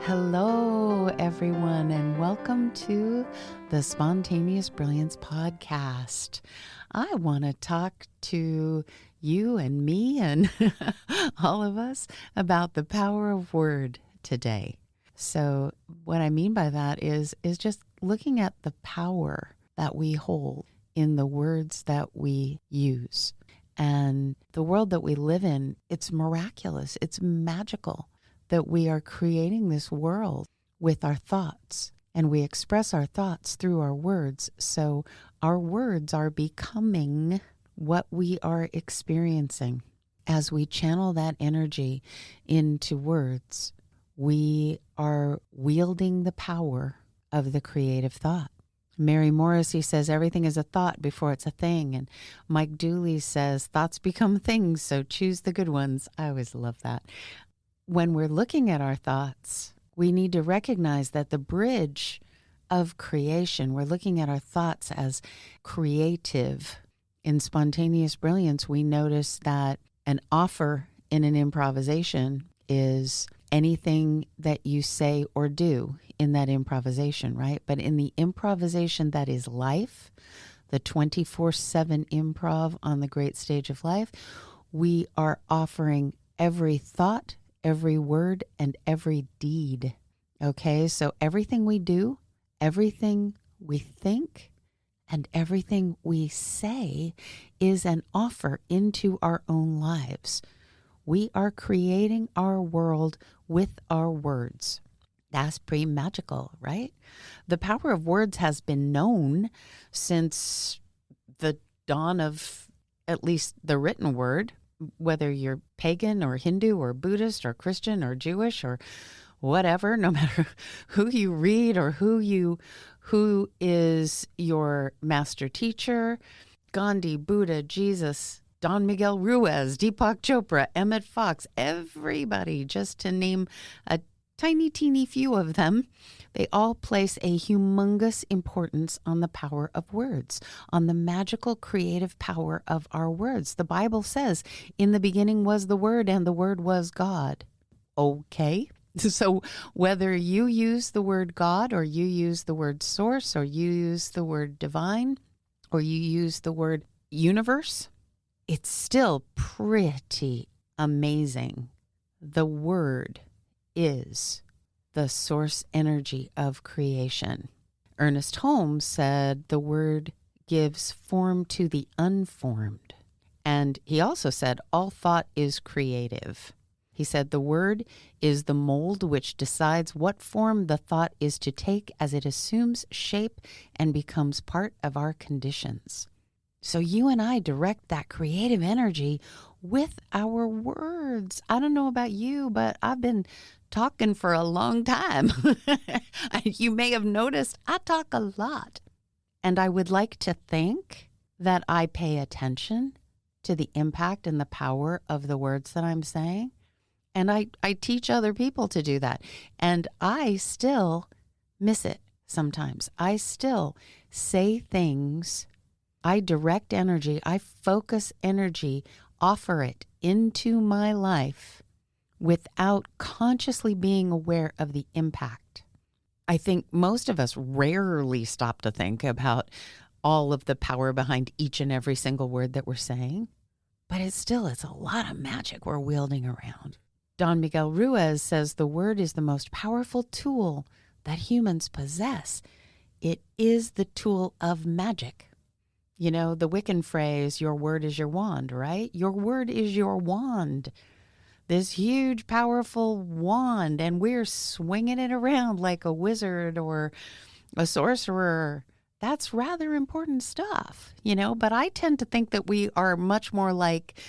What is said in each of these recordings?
Hello, everyone, and welcome to the Spontaneous Brilliance Podcast. I want to talk to you and me and all of us about the power of word today. So what I mean by that is just looking at the power that we hold in the words that we use. And the world that we live in, it's miraculous, it's magical that we are creating this world with our thoughts, and we express our thoughts through our words. So our words are becoming what we are experiencing. As we channel that energy into words, we are wielding the power of the creative thought. Mary Morrissey says everything is a thought before it's a thing. And Mike Dooley says thoughts become things, so choose the good ones. I always love that. When we're looking at our thoughts, we need to recognize that the bridge of creation, we're looking at our thoughts as creative. In spontaneous brilliance, we notice that an offer in an improvisation is anything that you say or do in that improvisation, right? But in the improvisation that is life, the 24/7 improv on the great stage of life, we are offering every thought, every word, and every deed. Okay, so everything we do, everything we think, and everything we say is an offer into our own lives. We are creating our world with our words. That's pretty magical, right? The power of words has been known since the dawn of at least the written word. Whether you're pagan or Hindu or Buddhist or Christian or Jewish or whatever, no matter who you read or who is your master teacher, Gandhi, Buddha, Jesus, Don Miguel Ruiz, Deepak Chopra, Emmett Fox, everybody, just to name a tiny, teeny few of them, they all place a humongous importance on the power of words, on the magical creative power of our words. The Bible says, in the beginning was the Word, and the Word was God. Okay? So whether you use the word God, or you use the word source, or you use the word divine, or you use the word universe, it's still pretty amazing. The Word is the source energy of creation. Ernest Holmes said the word gives form to the unformed. And he also said all thought is creative. He said the word is the mold which decides what form the thought is to take as it assumes shape and becomes part of our conditions. So you and I direct that creative energy with our words. I don't know about you, but I've been talking for a long time. You may have noticed I talk a lot. And I would like to think that I pay attention to the impact and the power of the words that I'm saying. And I teach other people to do that. And I still miss it sometimes. I still say things. I direct energy. I focus energy, offer it into my life without consciously being aware of the impact. I think most of us rarely stop to think about all of the power behind each and every single word that we're saying, but it's a lot of magic we're wielding around. Don Miguel Ruiz says the word is the most powerful tool that humans possess. It is the tool of magic. You know, the Wiccan phrase, your word is your wand, right? Your word is your wand. This huge, powerful wand, and we're swinging it around like a wizard or a sorcerer. That's rather important stuff, you know, but I tend to think that we are much more like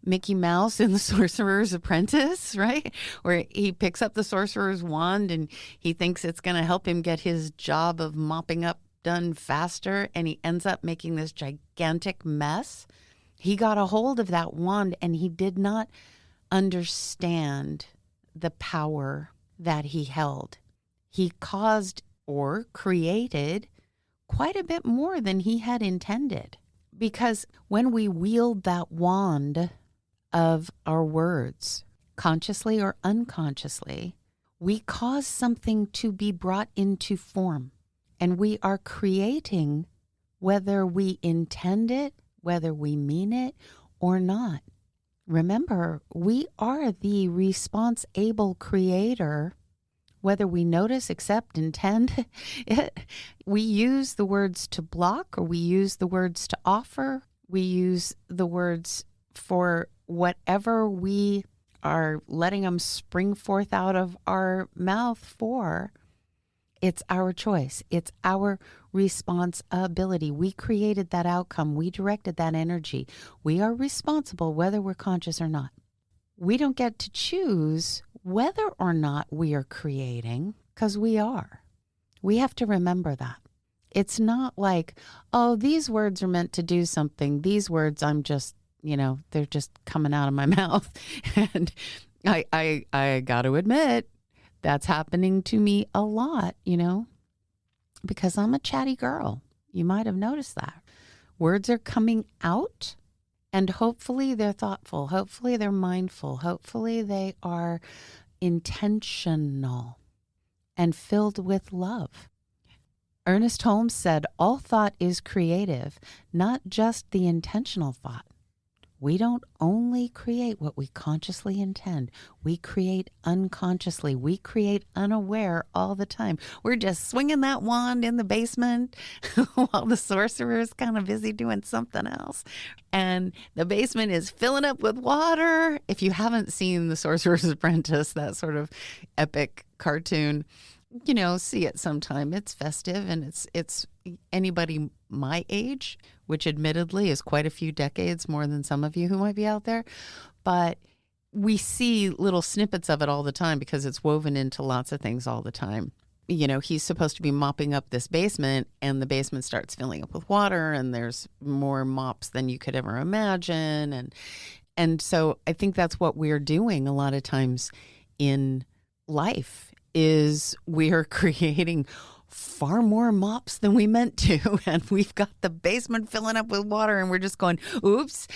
Mickey Mouse in The Sorcerer's Apprentice, right? Where he picks up the sorcerer's wand and he thinks it's going to help him get his job of mopping up done faster, and he ends up making this gigantic mess. He got a hold of that wand and he did not understand the power that he held. He caused or created quite a bit more than he had intended. Because when we wield that wand of our words, consciously or unconsciously, We cause something to be brought into form, and we are creating whether we intend it, whether we mean it or not. Remember, we are the responsible creator, whether we notice, accept, intend it. We use the words to block, or we use the words to offer. We use the words for whatever we are letting them spring forth out of our mouth for. It's our choice. It's our responsibility. We created that outcome. We directed that energy. We are responsible whether we're conscious or not. We don't get to choose whether or not we are creating, because we are. We have to remember that. It's not like, oh, these words are meant to do something. These words, I'm just, they're just coming out of my mouth. And I got to admit, that's happening to me a lot, because I'm a chatty girl. You might have noticed that. Words are coming out, and hopefully they're thoughtful. Hopefully they're mindful. Hopefully they are intentional and filled with love. Ernest Holmes said, all thought is creative, not just the intentional thought. We don't only create what we consciously intend. We create unconsciously. We create unaware all the time. We're just swinging that wand in the basement while the sorcerer is kind of busy doing something else. And the basement is filling up with water. If you haven't seen The Sorcerer's Apprentice, that sort of epic cartoon, see it sometime. It's festive, and it's anybody my age, which admittedly is quite a few decades more than some of you who might be out there. But we see little snippets of it all the time because it's woven into lots of things all the time. He's supposed to be mopping up this basement, and the basement starts filling up with water, and there's more mops than you could ever imagine. And so I think that's what we're doing a lot of times in life, is we're creating far more mops than we meant to. And we've got the basement filling up with water, and we're just going, oops,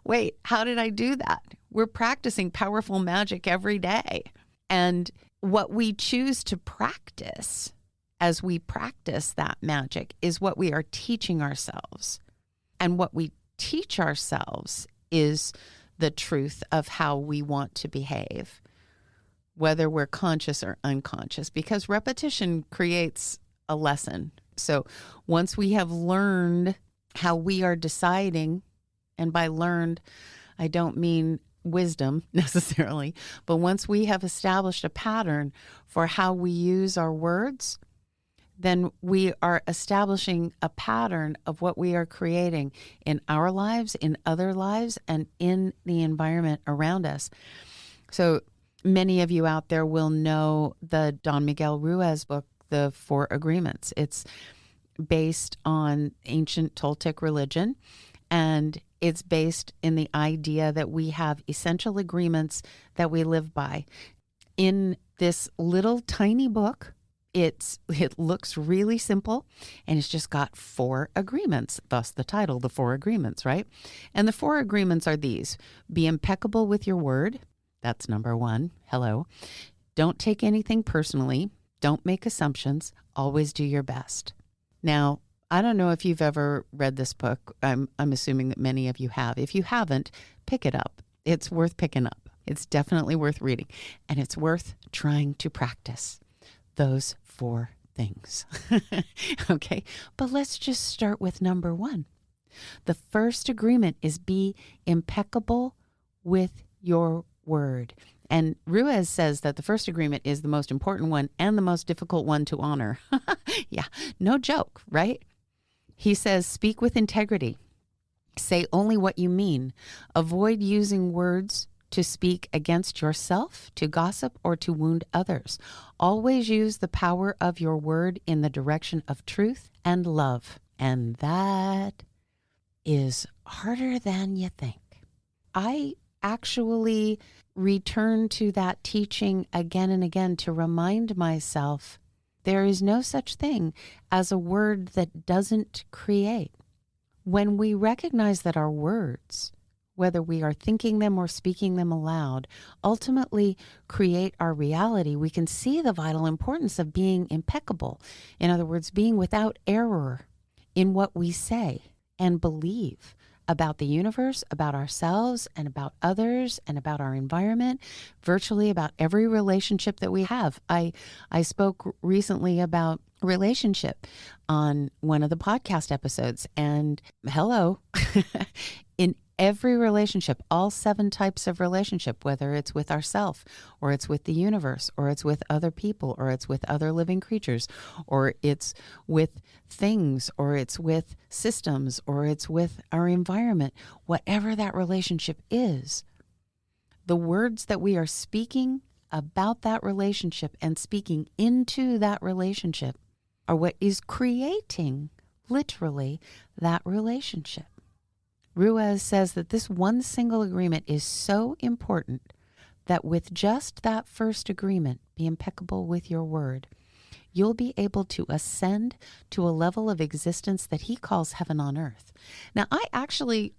wait, how did I do that? We're practicing powerful magic every day. And what we choose to practice as we practice that magic is what we are teaching ourselves. And what we teach ourselves is the truth of how we want to behave, whether we're conscious or unconscious, because repetition creates a lesson. So once we have learned how we are deciding, and by learned, I don't mean wisdom necessarily, but once we have established a pattern for how we use our words, then we are establishing a pattern of what we are creating in our lives, in other lives, and in the environment around us. So many of you out there will know the Don Miguel Ruiz book, The Four Agreements. It's based on ancient Toltec religion, and it's based in the idea that we have essential agreements that we live by. In this little tiny book, it looks really simple, and it's just got 4 agreements, thus the title, The Four Agreements, right? And the 4 agreements are these: be impeccable with your word. That's number 1. Hello. Don't take anything personally. Don't make assumptions. Always do your best. Now, I don't know if you've ever read this book. I'm assuming that many of you have. If you haven't, pick it up. It's worth picking up. It's definitely worth reading. And it's worth trying to practice those 4 things. Okay, but let's just start with number 1. The first agreement is be impeccable with your word. And Ruiz says that the first agreement is the most important one and the most difficult one to honor. Yeah, no joke, right? He says, speak with integrity. Say only what you mean. Avoid using words to speak against yourself, to gossip, or to wound others. Always use the power of your word in the direction of truth and love. And that is harder than you think. I actually return to that teaching again and again to remind myself there is no such thing as a word that doesn't create. When we recognize that our words, whether we are thinking them or speaking them aloud, ultimately create our reality, we can see the vital importance of being impeccable. In other words, being without error in what we say and believe about the universe, about ourselves, and about others, and about our environment, virtually about every relationship that we have. I spoke recently about relationship on one of the podcast episodes, and hello, in every relationship, all 7 types of relationship, whether it's with ourself, or it's with the universe, or it's with other people, or it's with other living creatures, or it's with things, or it's with systems, or it's with our environment, whatever that relationship is, the words that we are speaking about that relationship and speaking into that relationship are what is creating, literally, that relationship. Ruiz says that this one single agreement is so important that with just that first agreement, be impeccable with your word, you'll be able to ascend to a level of existence that he calls heaven on earth. Now, I actually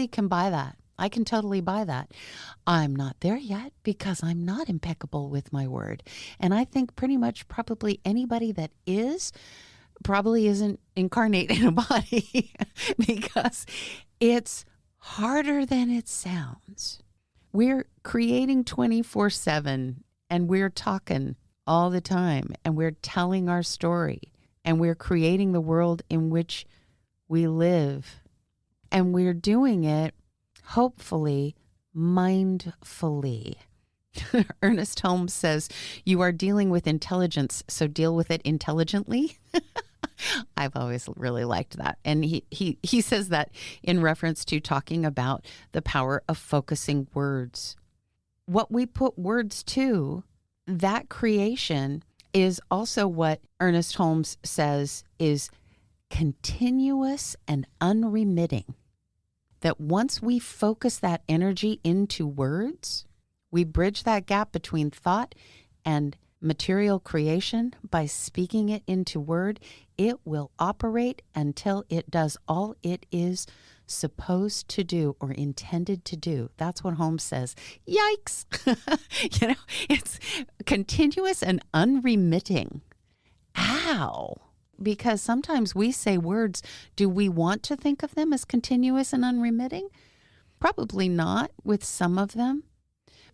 can buy that. I can totally buy that. I'm not there yet because I'm not impeccable with my word. And I think pretty much probably anybody that is probably isn't incarnate in a body because it's harder than it sounds. We're creating 24/7 and we're talking all the time and we're telling our story and we're creating the world in which we live. And we're doing it, hopefully, mindfully. Ernest Holmes says, you are dealing with intelligence, so deal with it intelligently. I've always really liked that. And he says that in reference to talking about the power of focusing words. What we put words to, that creation is also what Ernest Holmes says is continuous and unremitting. That once we focus that energy into words, we bridge that gap between thought and material creation by speaking it into word. It will operate until it does all it is supposed to do or intended to do. That's what Holmes says. Yikes! It's continuous and unremitting. Ow! Because sometimes we say words, do we want to think of them as continuous and unremitting? Probably not with some of them.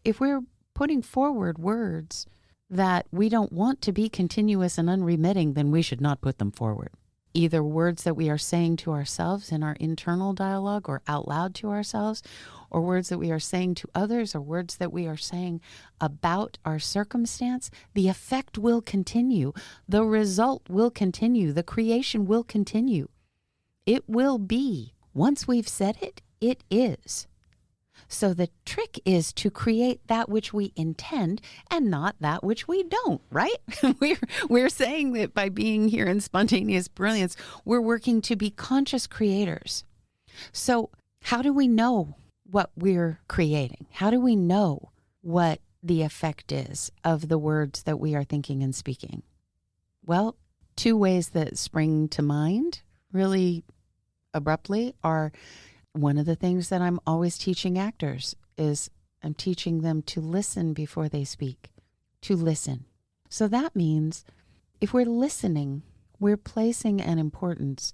If we're putting forward words that we don't want to be continuous and unremitting, then we should not put them forward. Either words that we are saying to ourselves in our internal dialogue or out loud to ourselves, or words that we are saying to others, or words that we are saying about our circumstance, the effect will continue. The result will continue. The creation will continue. It will be. Once we've said it, it is. So the trick is to create that which we intend and not that which we don't, right? We're saying that by being here in Spontaneous Brilliance, we're working to be conscious creators. So how do we know what we're creating? How do we know what the effect is of the words that we are thinking and speaking? Well, 2 ways that spring to mind really abruptly are, one of the things that I'm always teaching actors is I'm teaching them to listen before they speak, to listen. So that means if we're listening, we're placing an importance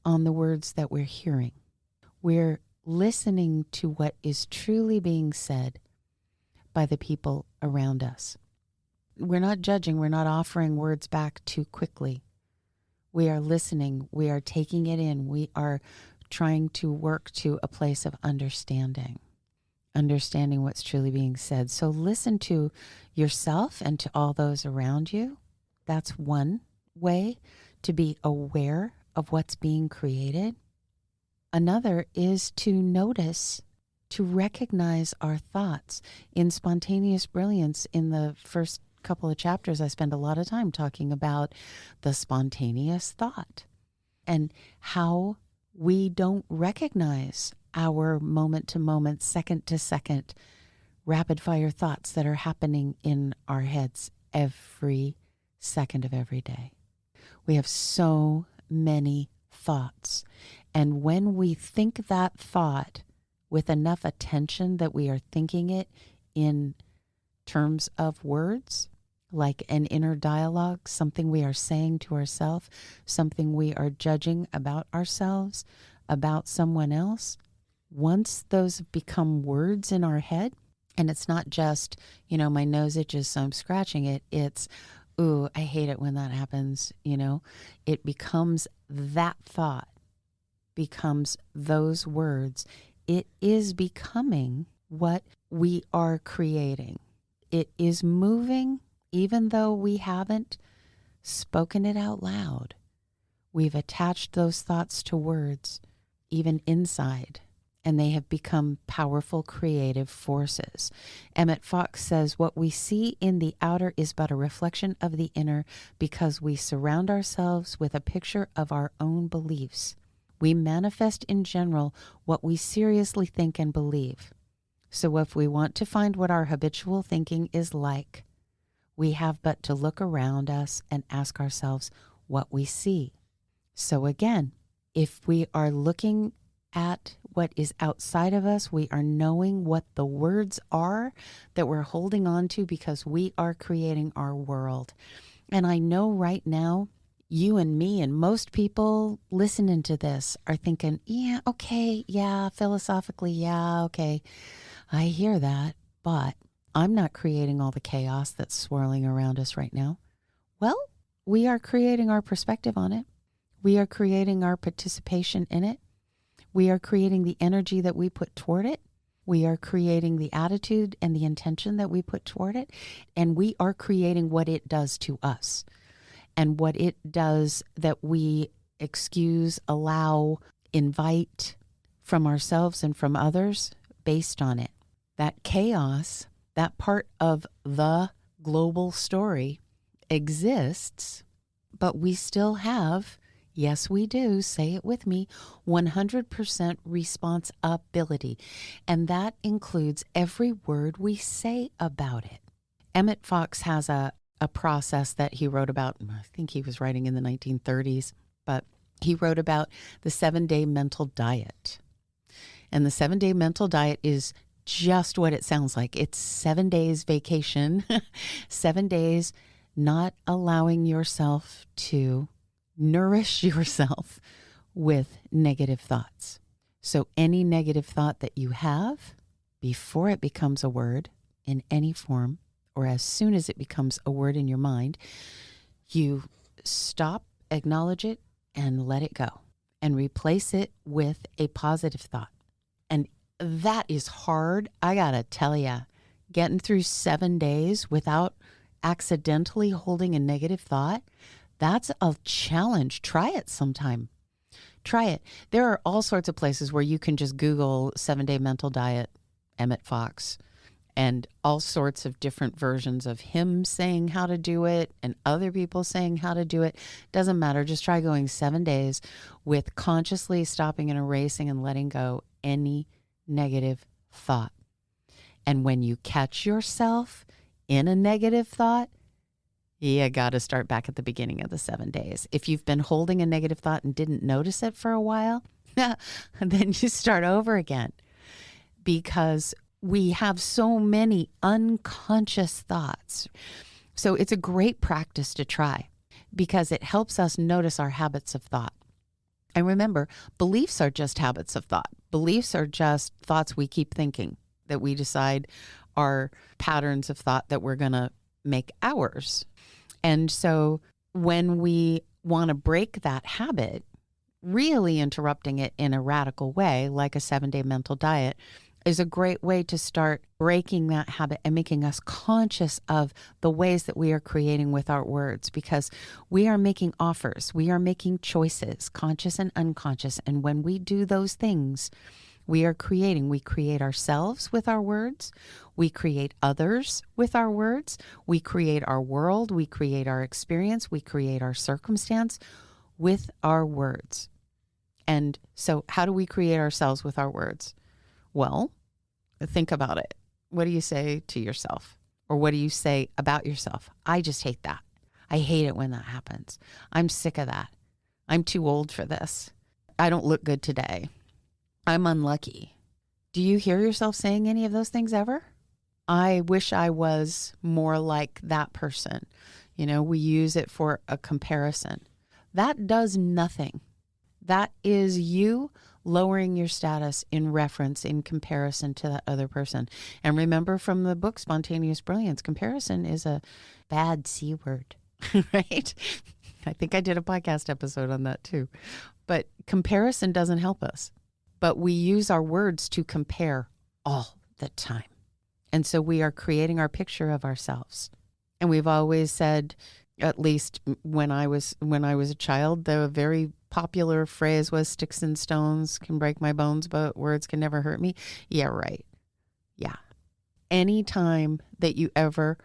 on the words that we're hearing. We're listening to what is truly being said by the people around us. We're not judging. We're not offering words back too quickly. We are listening. We are taking it in. We are trying to work to a place of understanding what's truly being said. So listen to yourself and to all those around you. That's one way to be aware of what's being created. Another is to notice, to recognize our thoughts. In Spontaneous Brilliance, in the first couple of chapters, I spend a lot of time talking about the spontaneous thought and how we don't recognize our moment-to-moment, second-to-second, rapid-fire thoughts that are happening in our heads every second of every day. We have so many thoughts. And when we think that thought, with enough attention that we are thinking it in terms of words, like an inner dialogue, something we are saying to ourselves, something we are judging about ourselves, about someone else. Once those become words in our head, and it's not just, my nose itches, so I'm scratching it. It's, ooh, I hate it when that happens, It becomes that thought, becomes those words. It is becoming what we are creating. It is moving, even though we haven't spoken it out loud. We've attached those thoughts to words, even inside, and they have become powerful creative forces. Emmett Fox says, what we see in the outer is but a reflection of the inner because we surround ourselves with a picture of our own beliefs. We manifest in general what we seriously think and believe. So if we want to find what our habitual thinking is like, we have but to look around us and ask ourselves what we see. So again, if we are looking at what is outside of us, we are knowing what the words are that we're holding on to because we are creating our world. And I know right now, you and me and most people listening to this are thinking, yeah, okay, yeah, philosophically, yeah, okay, I hear that, but I'm not creating all the chaos that's swirling around us right now. Well, we are creating our perspective on it. We are creating our participation in it. We are creating the energy that we put toward it. We are creating the attitude and the intention that we put toward it. And we are creating what it does to us and what it does that we excuse, allow, invite from ourselves and from others based on it. That chaos, that part of the global story exists, but we still have, yes, we do, say it with me, 100% responsibility. And that includes every word we say about it. Emmett Fox has a process that he wrote about, I think he was writing in the 1930s, but he wrote about the 7-day mental diet. And the 7-day mental diet is just what it sounds like. It's 7 days vacation, 7 days not allowing yourself to nourish yourself with negative thoughts. So any negative thought that you have before it becomes a word in any form, or as soon as it becomes a word in your mind, you stop, acknowledge it, and let it go, and replace it with a positive thought. And that is hard. I gotta tell you, getting through 7 days without accidentally holding a negative thought, that's a challenge. Try it sometime. Try it. There are all sorts of places where you can just Google 7-day mental diet, Emmett Fox, and all sorts of different versions of him saying how to do it and other people saying how to do it. Doesn't matter. Just try going 7 days with consciously stopping and erasing and letting go any negative thought. And when you catch yourself in a negative thought, you got to start back at the beginning of the 7 days. If you've been holding a negative thought and didn't notice it for a while, then you start over again, because we have so many unconscious thoughts. So it's a great practice to try because it helps us notice our habits of thought. And remember, beliefs are just habits of thought. Beliefs are just thoughts we keep thinking that we decide are patterns of thought that we're going to make ours. And so when we want to break that habit, really interrupting it in a radical way, like a 7-day mental diet, is a great way to start breaking that habit and making us conscious of the ways that we are creating with our words, because we are making offers, we are making choices, conscious and unconscious. And when we do those things, we create ourselves with our words, we create others with our words, we create our world, we create our experience, we create our circumstance with our words. And so how do we create ourselves with our words? Well, think about it. What do you say to yourself? Or what do you say about yourself? I just hate that. I hate it when that happens. I'm sick of that. I'm too old for this. I don't look good today. I'm unlucky. Do you hear yourself saying any of those things ever? I wish I was more like that person. We use it for a comparison. That does nothing. That is you lowering your status in reference, in comparison to that other person. And remember from the book, Spontaneous Brilliance, comparison is a bad C word, right? I think I did a podcast episode on that too. But comparison doesn't help us. But we use our words to compare all the time. And so we are creating our picture of ourselves. And we've always said, at least when I was a child, the very popular phrase was sticks and stones can break my bones, but words can never hurt me. Yeah, right. Yeah. Anytime that you ever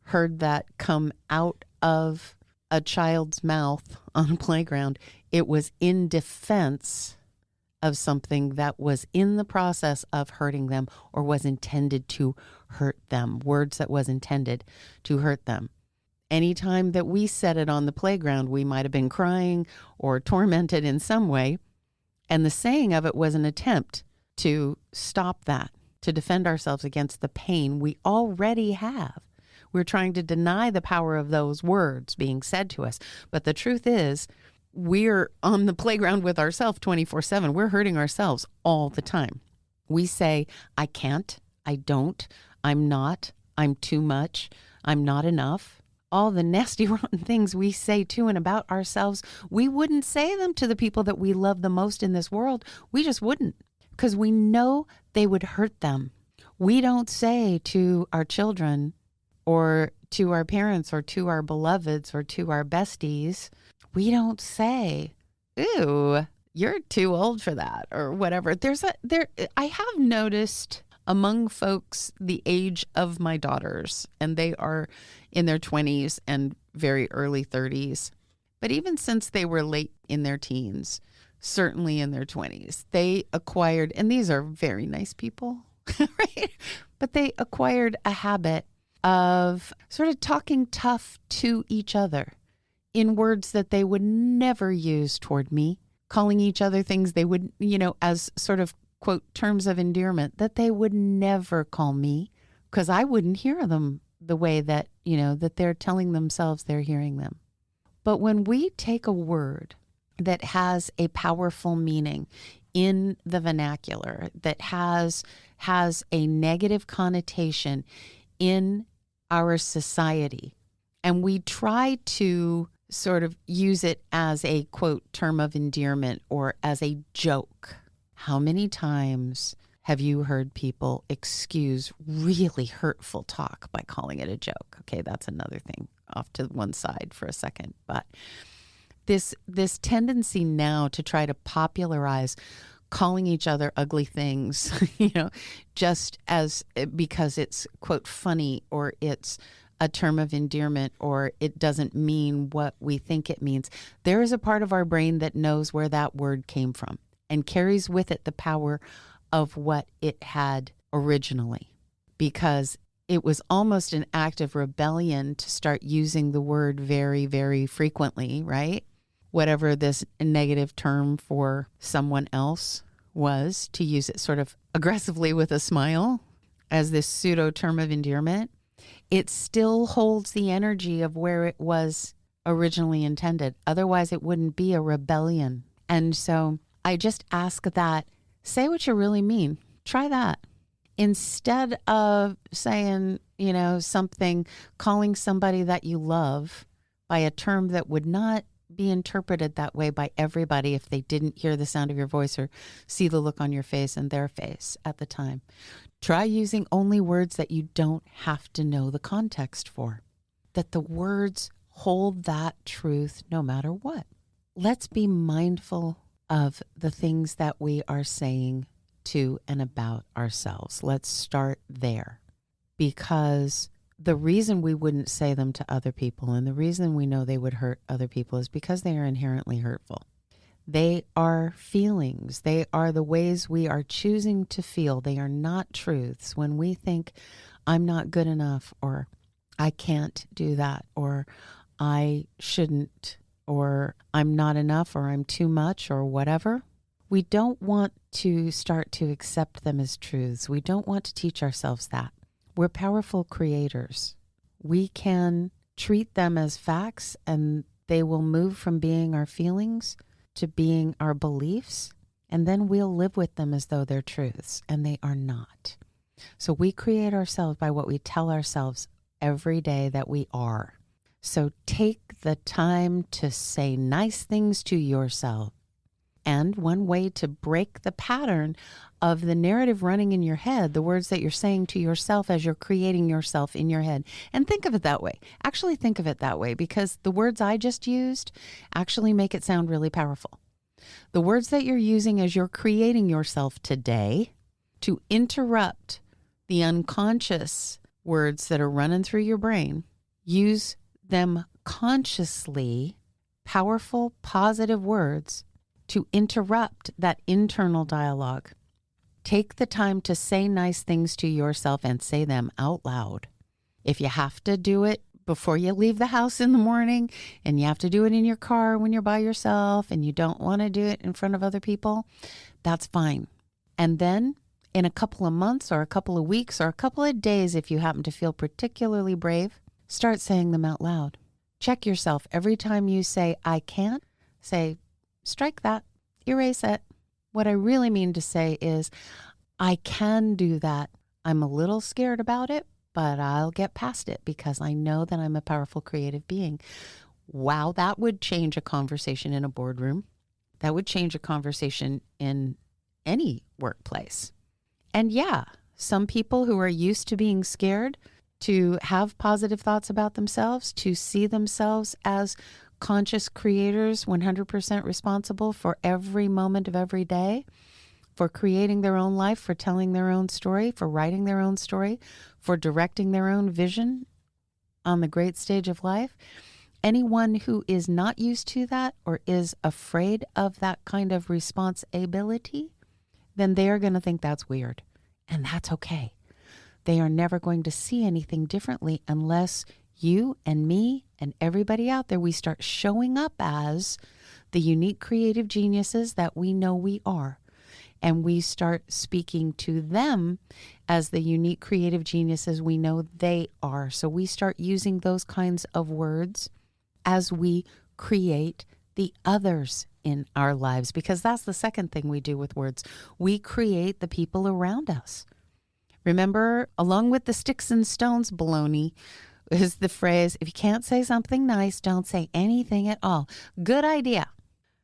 heard that come out of a child's mouth on a playground, it was in defense of something that was in the process of hurting them or was intended to hurt them, words that was intended to hurt them. Anytime that we said it on the playground, we might have been crying or tormented in some way. And the saying of it was an attempt to stop that, to defend ourselves against the pain we already have. We're trying to deny the power of those words being said to us. But the truth is, we're on the playground with ourselves 24/7. We're hurting ourselves all the time. We say, I can't, I don't, I'm not, I'm too much, I'm not enough. All the nasty, rotten things we say to and about ourselves, we wouldn't say them to the people that we love the most in this world. We just wouldn't, because we know they would hurt them. We don't say to our children or to our parents or to our beloveds or to our besties, we don't say, ooh, you're too old for that or whatever. I have noticed among folks the age of my daughters, and they are in their 20s and very early 30s. But even since they were late in their teens, certainly in their 20s, they acquired, and these are very nice people, right? But they acquired a habit of sort of talking tough to each other in words that they would never use toward me, calling each other things they would, as sort of, quote, terms of endearment that they would never call me, because I wouldn't hear them the way that, that they're telling themselves they're hearing them. But when we take a word that has a powerful meaning in the vernacular, that has a negative connotation in our society, and we try to sort of use it as a, quote, term of endearment or as a joke, how many times have you heard people excuse really hurtful talk by calling it a joke? Okay, that's another thing off to one side for a second. But this tendency now to try to popularize calling each other ugly things, just as because it's, quote, funny, or it's a term of endearment, or it doesn't mean what we think it means. There is a part of our brain that knows where that word came from and carries with it the power of what it had originally, because it was almost an act of rebellion to start using the word very, very frequently, right? Whatever this negative term for someone else was, to use it sort of aggressively with a smile as this pseudo term of endearment, it still holds the energy of where it was originally intended. Otherwise, it wouldn't be a rebellion. And so I just ask that, say what you really mean. Try that. Instead of saying, something, calling somebody that you love by a term that would not be interpreted that way by everybody if they didn't hear the sound of your voice or see the look on your face and their face at the time. Try using only words that you don't have to know the context for, that the words hold that truth no matter what. Let's be mindful of the things that we are saying to and about ourselves. Let's start there, because the reason we wouldn't say them to other people and the reason we know they would hurt other people is because they are inherently hurtful. They are feelings. They are the ways we are choosing to feel. They are not truths. When we think, I'm not good enough, or I can't do that, or I shouldn't, or I'm not enough, or I'm too much, or whatever, We don't want to start to accept them as truths. We don't want to teach ourselves that. We're powerful creators. We can treat them as facts, and they will move from being our feelings to being our beliefs, and then we'll live with them as though they're truths, and they are not. So we create ourselves by what we tell ourselves every day that we are. So take the time to say nice things to yourself. And one way to break the pattern of the narrative running in your head, the words that you're saying to yourself as you're creating yourself in your head. And think of it that way. Actually think of it that way, because the words I just used actually make it sound really powerful. The words that you're using as you're creating yourself today to interrupt the unconscious words that are running through your brain, use them consciously, powerful, positive words to interrupt that internal dialogue. Take the time to say nice things to yourself and say them out loud. If you have to do it before you leave the house in the morning, and you have to do it in your car when you're by yourself, and you don't want to do it in front of other people, that's fine. And then in a couple of months or a couple of weeks or a couple of days, if you happen to feel particularly brave, start saying them out loud. Check yourself. Every time you say, I can't, say, strike that, erase it. What I really mean to say is, I can do that. I'm a little scared about it, but I'll get past it because I know that I'm a powerful creative being. Wow, that would change a conversation in a boardroom. That would change a conversation in any workplace. And yeah, some people who are used to being scared, to have positive thoughts about themselves, to see themselves as conscious creators, 100% responsible for every moment of every day, for creating their own life, for telling their own story, for writing their own story, for directing their own vision on the great stage of life. Anyone who is not used to that or is afraid of that kind of responsibility, then they are going to think that's weird. And that's okay. They are never going to see anything differently unless you and me and everybody out there, we start showing up as the unique creative geniuses that we know we are. And we start speaking to them as the unique creative geniuses we know they are. So we start using those kinds of words as we create the others in our lives, because that's the second thing we do with words. We create the people around us. Remember, along with the sticks and stones baloney, is the phrase, if you can't say something nice, don't say anything at all. Good idea.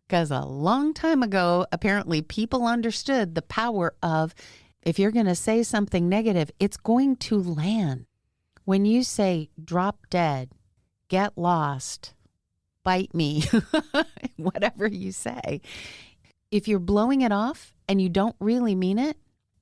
Because a long time ago, apparently people understood the power of, if you're going to say something negative, it's going to land. When you say drop dead, get lost, bite me, whatever you say, if you're blowing it off and you don't really mean it,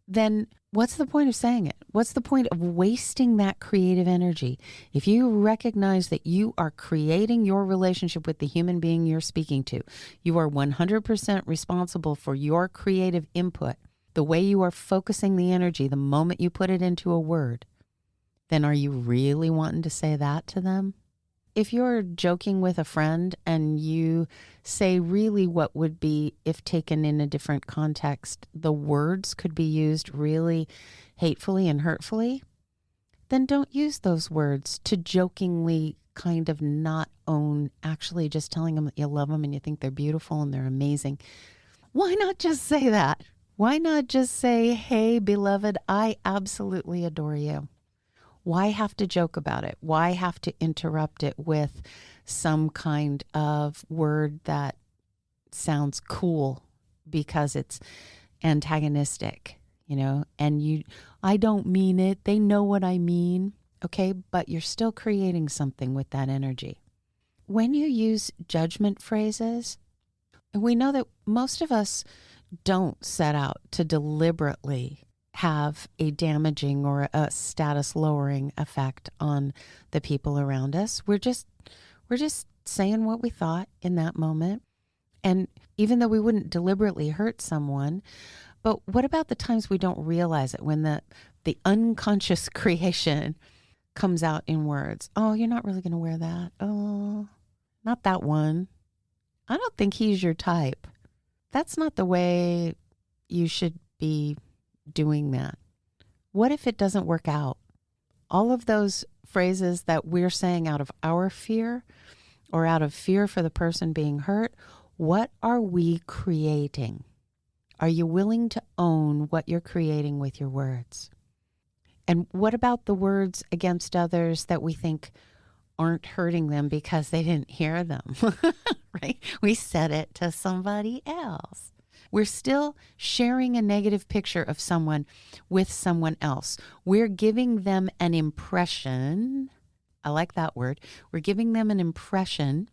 then what's the point of saying it? What's the point of wasting that creative energy? If you recognize that you are creating your relationship with the human being you're speaking to, you are 100% responsible for your creative input, the way you are focusing the energy, the moment you put it into a word, then are you really wanting to say that to them? If you're joking with a friend and you say really what would be, if taken in a different context, the words could be used really hatefully and hurtfully, then don't use those words to jokingly kind of not own actually just telling them that you love them and you think they're beautiful and they're amazing. Why not just say that? Why not just say, hey, beloved, I absolutely adore you? Why have to joke about it? Why have to interrupt it with some kind of word that sounds cool because it's antagonistic, and I don't mean it. They know what I mean. Okay, but you're still creating something with that energy. When you use judgment phrases, we know that most of us don't set out to deliberately have a damaging or a status lowering effect on the people around us. We're just saying what we thought in that moment. And even though we wouldn't deliberately hurt someone, but what about the times we don't realize it, when the unconscious creation comes out in words? Oh, you're not really going to wear that. Oh, not that one. I don't think he's your type. That's not the way you should be doing that. What if it doesn't work out? All of those phrases that we're saying out of our fear or out of fear for the person being hurt, what are we creating? Are you willing to own what you're creating with your words? And what about the words against others that we think aren't hurting them because they didn't hear them, right? We said it to somebody else. We're still sharing a negative picture of someone with someone else. We're giving them an impression. I like that word. We're giving them an impression.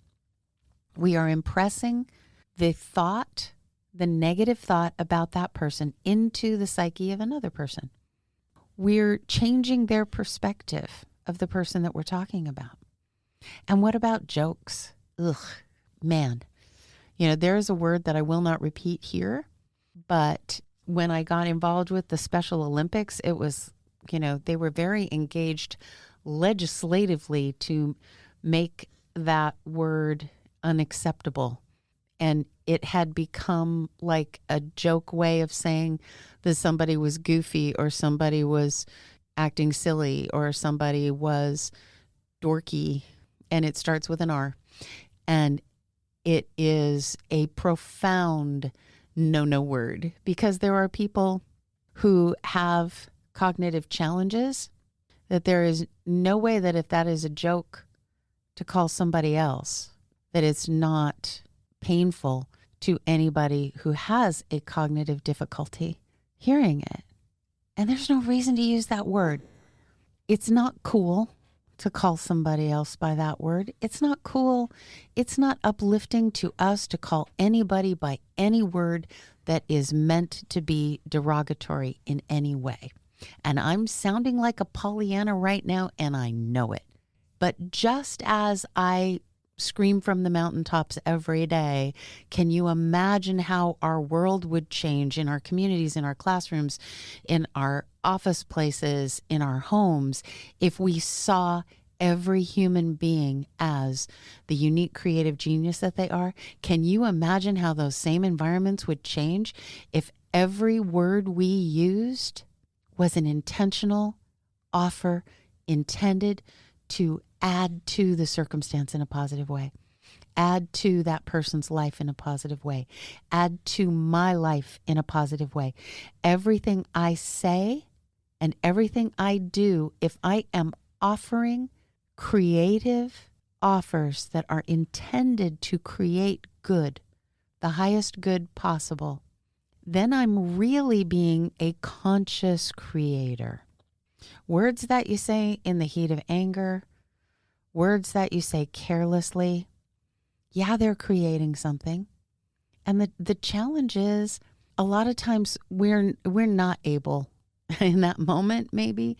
We are impressing the thought, the negative thought about that person into the psyche of another person. We're changing their perspective of the person that we're talking about. And what about jokes? Ugh, man. There's a word that I will not repeat here, but when I got involved with the Special Olympics, it was, they were very engaged legislatively to make that word unacceptable. And it had become like a joke way of saying that somebody was goofy or somebody was acting silly or somebody was dorky, and it starts with an R. And it is a profound no word, because there are people who have cognitive challenges that there is no way that if that is a joke to call somebody else, that it's not painful to anybody who has a cognitive difficulty hearing it. And there's no reason to use that word. It's not cool to call somebody else by that word. It's not cool. It's not uplifting to us to call anybody by any word that is meant to be derogatory in any way. And I'm sounding like a Pollyanna right now, and I know it. But just as I scream from the mountaintops every day, can you imagine how our world would change in our communities, in our classrooms, in our office places, in our homes, if we saw every human being as the unique creative genius that they are? Can you imagine how those same environments would change if every word we used was an intentional offer intended to add to the circumstance in a positive way, add to that person's life in a positive way, add to my life in a positive way? Everything I say and everything I do, if I am offering creative offers that are intended to create good, the highest good possible, then I'm really being a conscious creator. Words that you say in the heat of anger, words that you say carelessly, yeah, they're creating something. And the challenge is, a lot of times we're not able in that moment maybe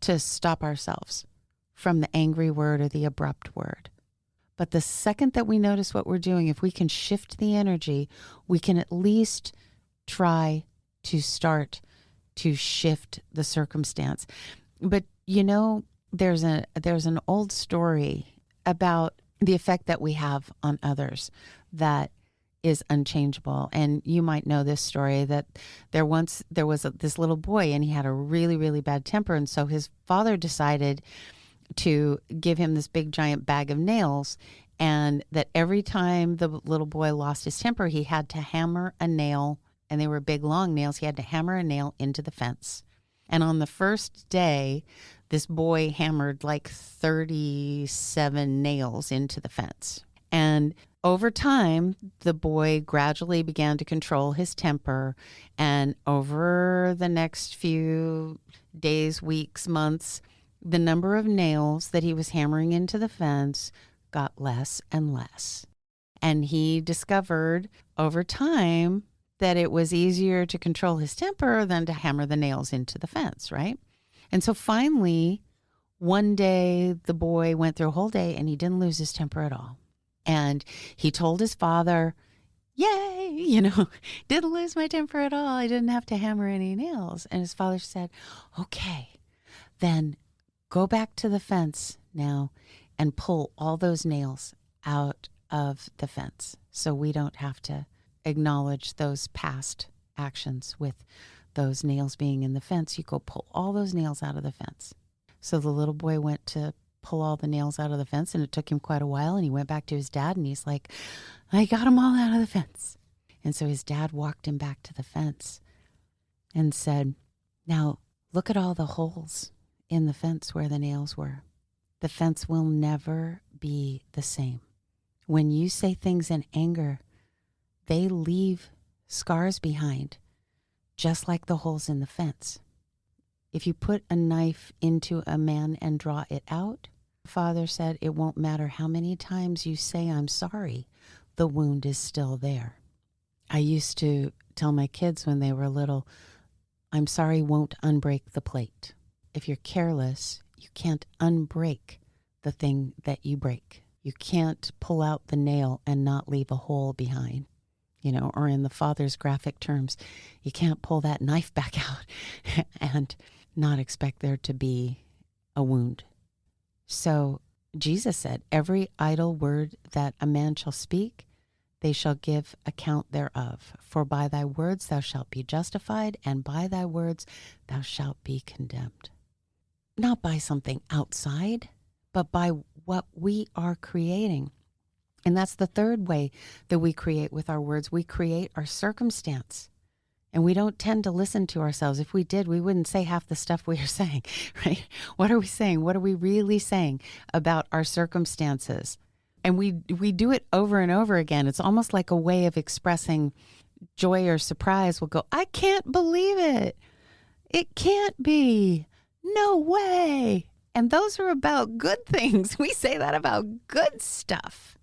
to stop ourselves from the angry word or the abrupt word. But the second that we notice what we're doing, if we can shift the energy, we can at least try to start to shift the circumstance. But there's an old story about the effect that we have on others that is unchangeable. And you might know this story, that there was this little boy, and he had a really, really bad temper. And so his father decided to give him this big giant bag of nails, and that every time the little boy lost his temper, he had to hammer a nail, and they were big long nails. He had to hammer a nail into the fence. And on the first day, this boy hammered like 37 nails into the fence. And over time, the boy gradually began to control his temper. And over the next few days, weeks, months, the number of nails that he was hammering into the fence got less and less. And he discovered over time that it was easier to control his temper than to hammer the nails into the fence, right? And so finally, one day, the boy went through a whole day and he didn't lose his temper at all. And he told his father, yay, didn't lose my temper at all. I didn't have to hammer any nails. And his father said, okay, then go back to the fence now and pull all those nails out of the fence so we don't have to acknowledge those past actions with those nails being in the fence. You go pull all those nails out of the fence. So the little boy went to pull all the nails out of the fence, and it took him quite a while, and he went back to his dad, and he's like, I got them all out of the fence. And so his dad walked him back to the fence and said, now look at all the holes in the fence where the nails were. The fence will never be the same. When you say things in anger, they leave scars behind, just like the holes in the fence. If you put a knife into a man and draw it out, Father said it won't matter how many times you say I'm sorry, the wound is still there. I used to tell my kids when they were little, I'm sorry won't unbreak the plate. If you're careless, you can't unbreak the thing that you break. You can't pull out the nail and not leave a hole behind. Or in the Father's graphic terms, you can't pull that knife back out and not expect there to be a wound. So Jesus said, every idle word that a man shall speak, they shall give account thereof. For by thy words thou shalt be justified, and by thy words thou shalt be condemned. Not by something outside, but by what we are creating. And that's the third way that we create with our words. We create our circumstance. And we don't tend to listen to ourselves. If we did, we wouldn't say half the stuff we are saying, right? What are we saying? What are we really saying about our circumstances? And we do it over and over again. It's almost like a way of expressing joy or surprise. We'll go, I can't believe it. It can't be. No way. And those are about good things. We say that about good stuff.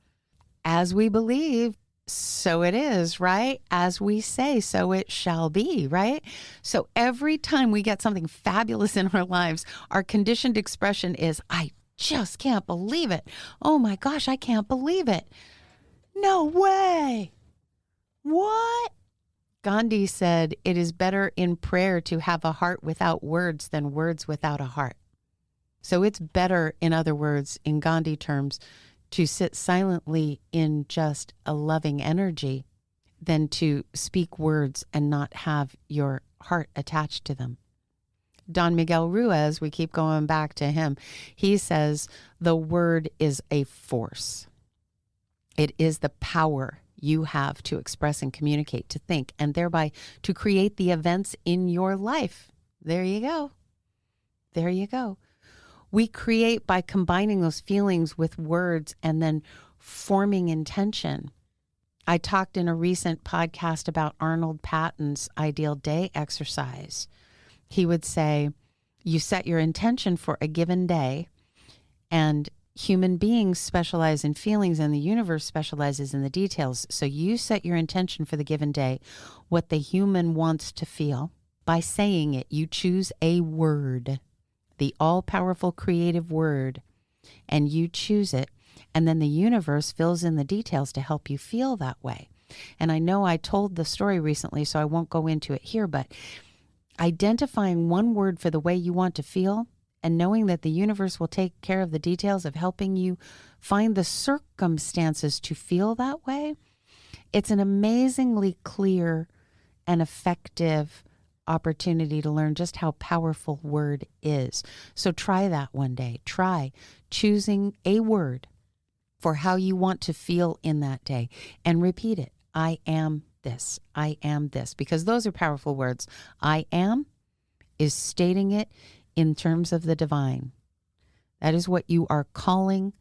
As we believe, so it is, right? As we say, so it shall be, right? So every time we get something fabulous in our lives, our conditioned expression is, I just can't believe it. Oh my gosh, I can't believe it. No way. What? Gandhi said, it is better in prayer to have a heart without words than words without a heart. So it's better, in other words, in Gandhi terms, to sit silently in just a loving energy than to speak words and not have your heart attached to them. Don Miguel Ruiz, we keep going back to him, he says the word is a force. It is the power you have to express and communicate, to think, and thereby to create the events in your life. There you go. There you go. We create by combining those feelings with words and then forming intention. I talked in a recent podcast about Arnold Patton's ideal day exercise. He would say, you set your intention for a given day, and human beings specialize in feelings and the universe specializes in the details. So you set your intention for the given day, what the human wants to feel. By saying it, you choose a word, the all-powerful creative word, and you choose it, and then the universe fills in the details to help you feel that way. And I know I told the story recently, so I won't go into it here, but identifying one word for the way you want to feel and knowing that the universe will take care of the details of helping you find the circumstances to feel that way, it's an amazingly clear and effective opportunity to learn just how powerful word is. So try that one day. Try choosing a word for how you want to feel in that day and repeat it. I am this. I am this. Because those are powerful words. I am is stating it in terms of the divine. That is what you are calling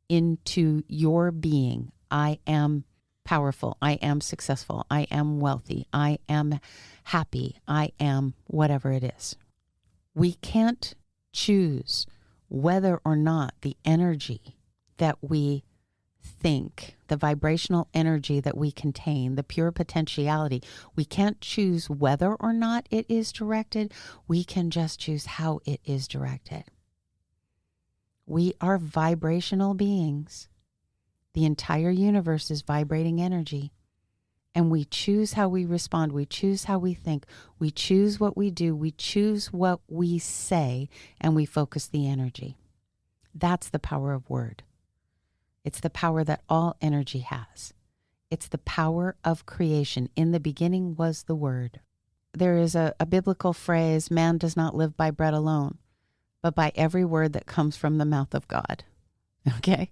into your being. I am powerful. I am successful. I am wealthy. I am happy. I am whatever it is. We can't choose whether or not the energy that we think, the vibrational energy that we contain, the pure potentiality, we can't choose whether or not it is directed. We can just choose how it is directed. We are vibrational beings. The entire universe is vibrating energy. And we choose how we respond. We choose how we think. We choose what we do. We choose what we say. And we focus the energy. That's the power of word. It's the power that all energy has. It's the power of creation. In the beginning was the Word. There is a biblical phrase, man does not live by bread alone, but by every word that comes from the mouth of God. Okay?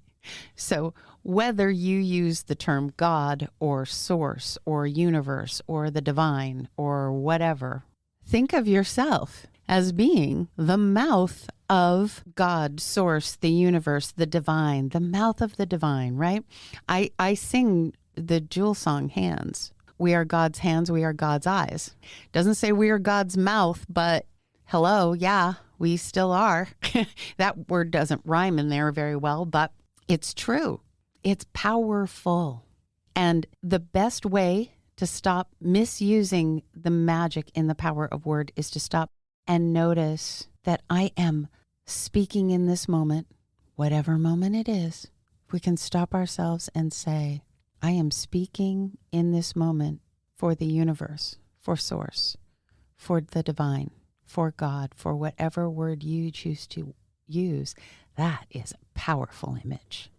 So whether you use the term God or source or universe or the divine or whatever, think of yourself as being the mouth of God, source, the universe, the divine, the mouth of the divine, right? I sing the Jewel song, Hands. We are God's hands, we are God's eyes. Doesn't say we are God's mouth, but hello, yeah, we still are. That word doesn't rhyme in there very well, but it's true. It's powerful. And the best way to stop misusing the magic in the power of word is to stop and notice that I am speaking in this moment, whatever moment it is. We can stop ourselves and say, I am speaking in this moment for the universe, for source, for the divine, for God, for whatever word you choose to use. That is a powerful image.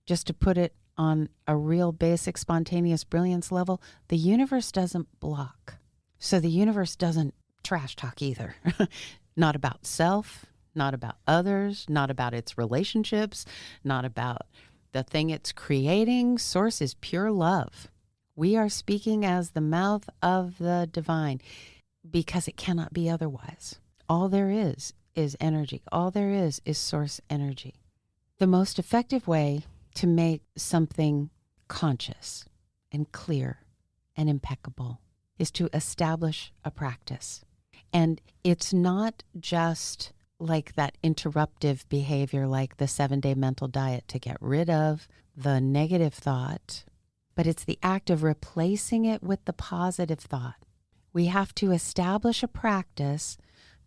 Just to put it on a real basic spontaneous brilliance level, the universe doesn't block. So the universe doesn't trash talk either. Not about self, not about others, not about its relationships, not about the thing it's creating. Source is pure love. We are speaking as the mouth of the divine because it cannot be otherwise. All there is energy. All there is source energy. The most effective way to make something conscious and clear and impeccable is to establish a practice. And it's not just like that interruptive behavior, like the 7-day mental diet to get rid of the negative thought, but it's the act of replacing it with the positive thought. We have to establish a practice,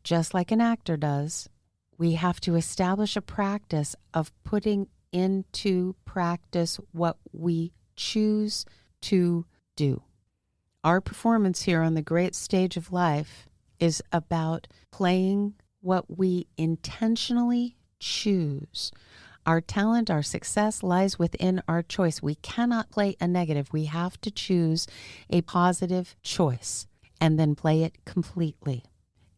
just like an actor does. We have to establish a practice of putting into practice what we choose to do. Our performance here on the great stage of life is about playing what we intentionally choose. Our talent, our success lies within our choice. We cannot play a negative. We have to choose a positive choice and then play it completely.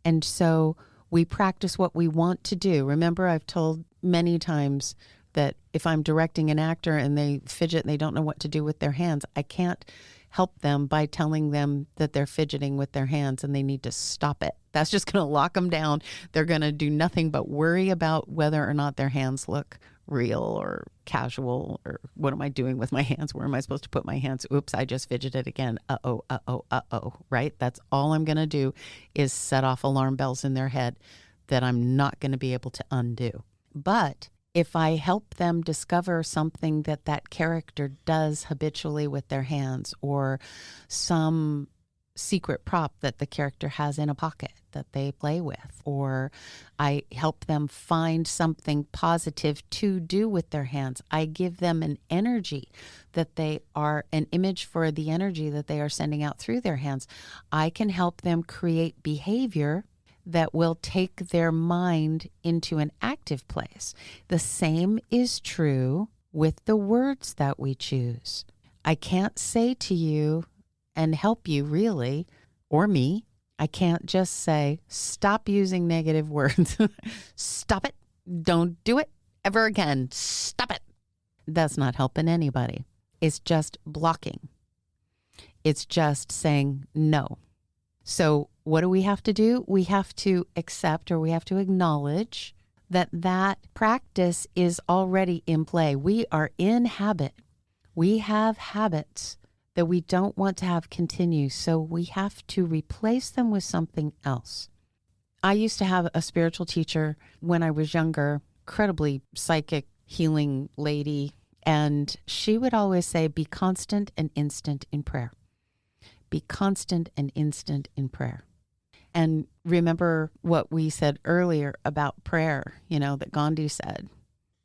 And so we practice what we want to do. Remember, I've told many times that if I'm directing an actor and they fidget and they don't know what to do with their hands, I can't help them by telling them that they're fidgeting with their hands and they need to stop it. That's just going to lock them down. They're going to do nothing but worry about whether or not their hands look real or casual, or what am I doing with my hands? Where am I supposed to put my hands? Oops, I just fidgeted again. Uh-oh, right? That's all I'm going to do is set off alarm bells in their head that I'm not going to be able to undo. But if I help them discover something that character does habitually with their hands, or some secret prop that the character has in a pocket that they play with, or I help them find something positive to do with their hands, I give them an energy that they are, an image for the energy that they are sending out through their hands. I can help them create behavior that will take their mind into an active place. The same is true with the words that we choose. I can't say to you and help you really, or me, I can't just say, stop using negative words. Stop it. Don't do it ever again. Stop it. That's not helping anybody. It's just blocking. It's just saying no. So what do we have to do? We have to accept, or we have to acknowledge that practice is already in play. We are in habit. We have habits that we don't want to have continue, so we have to replace them with something else. I used to have a spiritual teacher when I was younger, incredibly psychic, healing lady, and she would always say, be constant and instant in prayer. Be constant and instant in prayer. And remember what we said earlier about prayer, that Gandhi said,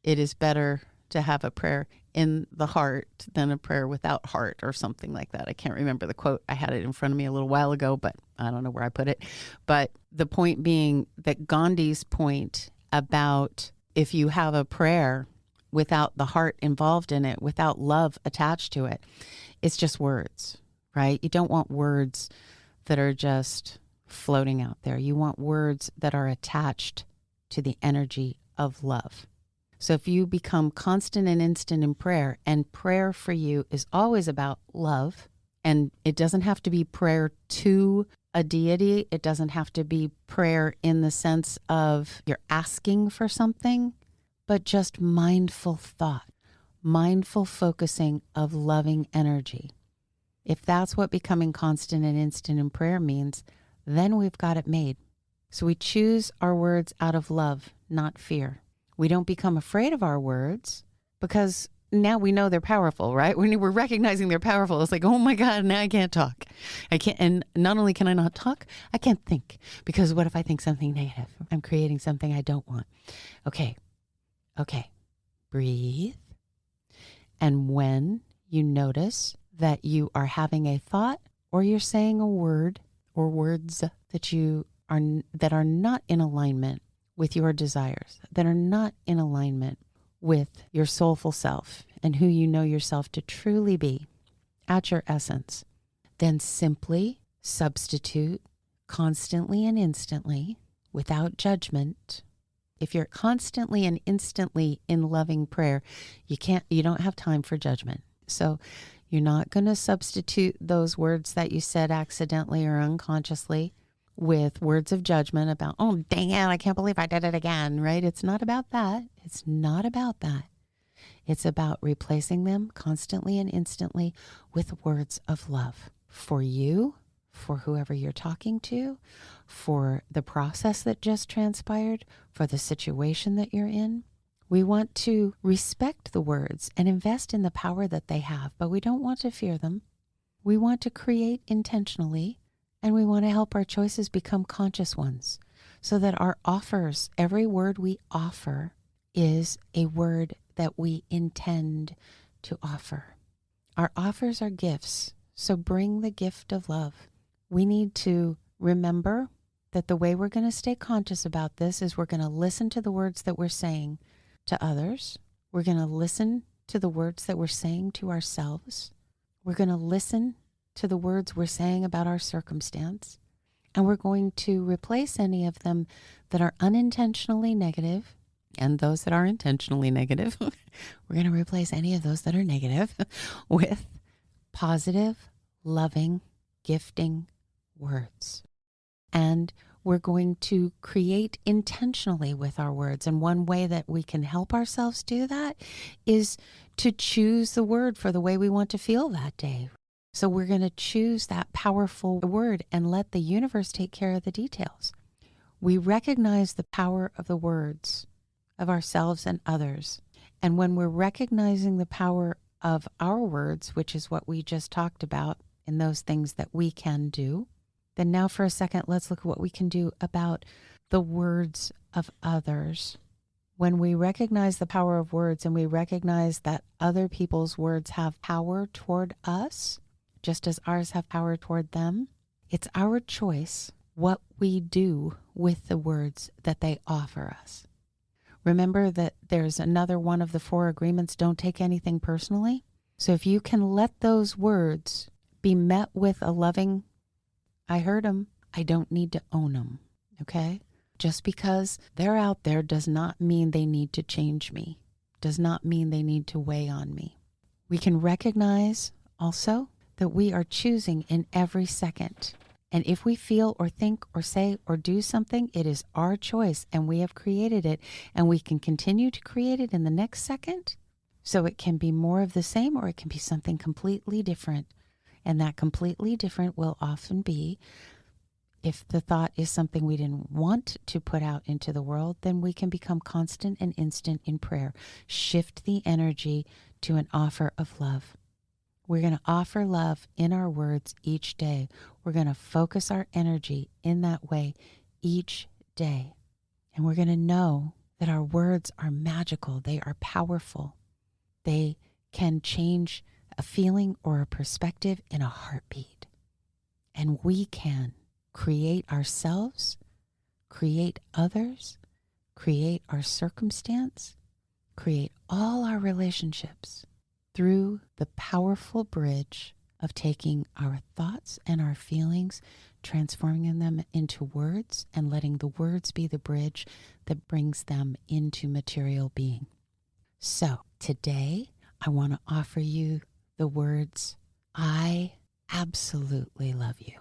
it is better to have a prayer in the heart than a prayer without heart, or something like that. I can't remember the quote. I had it in front of me a little while ago, but I don't know where I put it. But the point being that Gandhi's point about if you have a prayer without the heart involved in it, without love attached to it, it's just words, right? You don't want words that are just floating out there. You want words that are attached to the energy of love. So if you become constant and instant in prayer, and prayer for you is always about love, and it doesn't have to be prayer to a deity. It doesn't have to be prayer in the sense of you're asking for something, but just mindful thought, mindful focusing of loving energy. If that's what becoming constant and instant in prayer means, then we've got it made. So we choose our words out of love, not fear. We don't become afraid of our words because now we know they're powerful, right? When we're recognizing they're powerful, it's like, oh my God, now I can't talk. I can't, and not only can I not talk, I can't think, because what if I think something negative? I'm creating something I don't want. Okay, breathe. And when you notice that you are having a thought or you're saying a word or words that are not in alignment with your desires, that are not in alignment with your soulful self and who you know yourself to truly be at your essence, then simply substitute constantly and instantly without judgment. If you're constantly and instantly in loving prayer, you don't have time for judgment. So you're not going to substitute those words that you said accidentally or unconsciously with words of judgment about, oh, dang it, I can't believe I did it again, right? It's not about that. It's not about that. It's about replacing them constantly and instantly with words of love for you, for whoever you're talking to, for the process that just transpired, for the situation that you're in. We want to respect the words and invest in the power that they have, but we don't want to fear them. We want to create intentionally, and we want to help our choices become conscious ones so that our offers, every word we offer, is a word that we intend to offer. Our offers are gifts, so bring the gift of love. We need to remember that the way we're going to stay conscious about this is we're going to listen to the words that we're saying to others. We're going to listen to the words that we're saying to ourselves. We're going to listen to the words we're saying about our circumstance. And we're going to replace any of them that are unintentionally negative and those that are intentionally negative. We're going to replace any of those that are negative with positive, loving, gifting words. And we're going to create intentionally with our words. And one way that we can help ourselves do that is to choose the word for the way we want to feel that day. So we're going to choose that powerful word and let the universe take care of the details. We recognize the power of the words of ourselves and others. And when we're recognizing the power of our words, which is what we just talked about in those things that we can do, then now for a second, let's look at what we can do about the words of others. When we recognize the power of words and we recognize that other people's words have power toward us, just as ours have power toward them, it's our choice what we do with the words that they offer us. Remember that there's another one of the 4 agreements, don't take anything personally. So if you can let those words be met with a loving, I heard them, I don't need to own them, okay? Just because they're out there does not mean they need to change me, does not mean they need to weigh on me. We can recognize also that we are choosing in every second. And if we feel or think or say or do something, it is our choice and we have created it, and we can continue to create it in the next second. So it can be more of the same or it can be something completely different. And that completely different will often be, if the thought is something we didn't want to put out into the world, then we can become constant and instant in prayer. Shift the energy to an offer of love. We're going to offer love in our words each day. We're going to focus our energy in that way each day. And we're going to know that our words are magical. They are powerful. They can change a feeling or a perspective in a heartbeat. And we can create ourselves, create others, create our circumstance, create all our relationships through the powerful bridge of taking our thoughts and our feelings, transforming them into words, and letting the words be the bridge that brings them into material being. So today, I want to offer you the words, I absolutely love you.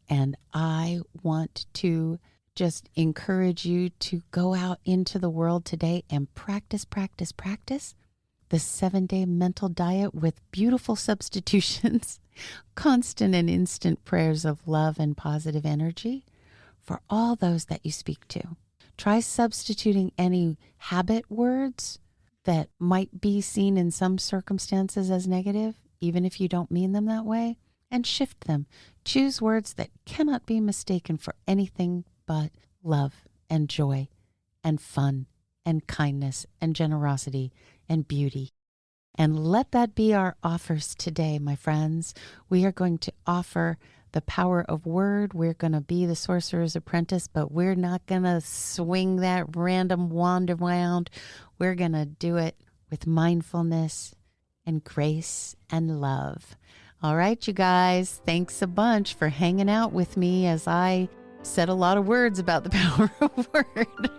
And I want to just encourage you to go out into the world today and practice the 7-day mental diet with beautiful substitutions, constant and instant prayers of love and positive energy for all those that you speak to. Try substituting any habit words that might be seen in some circumstances as negative, even if you don't mean them that way, and shift them. Choose words that cannot be mistaken for anything but love and joy and fun and kindness and generosity and beauty. And let that be our offers today, my friends. We are going to offer the power of word. We're going to be the sorcerer's apprentice, but we're not going to swing that random wand around. We're going to do it with mindfulness and grace and love. All right, you guys, thanks a bunch for hanging out with me as I said a lot of words about the power of word.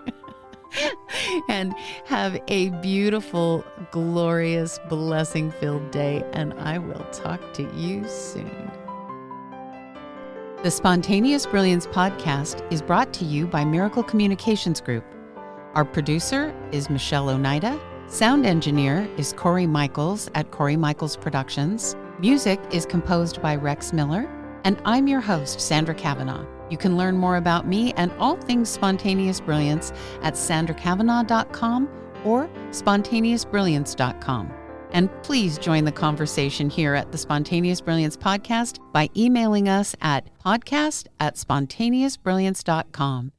And have a beautiful, glorious, blessing-filled day, and I will talk to you soon. The Spontaneous Brilliance Podcast is brought to you by Miracle Communications Group. Our producer is Michelle Oneida. Sound engineer is Corey Michaels at Corey Michaels Productions. Music is composed by Rex Miller. And I'm your host, Sandra Kavanaugh. You can learn more about me and all things Spontaneous Brilliance at sandrakavanaugh.com or spontaneousbrilliance.com. And please join the conversation here at the Spontaneous Brilliance Podcast by emailing us at podcast@spontaneousbrilliance.com.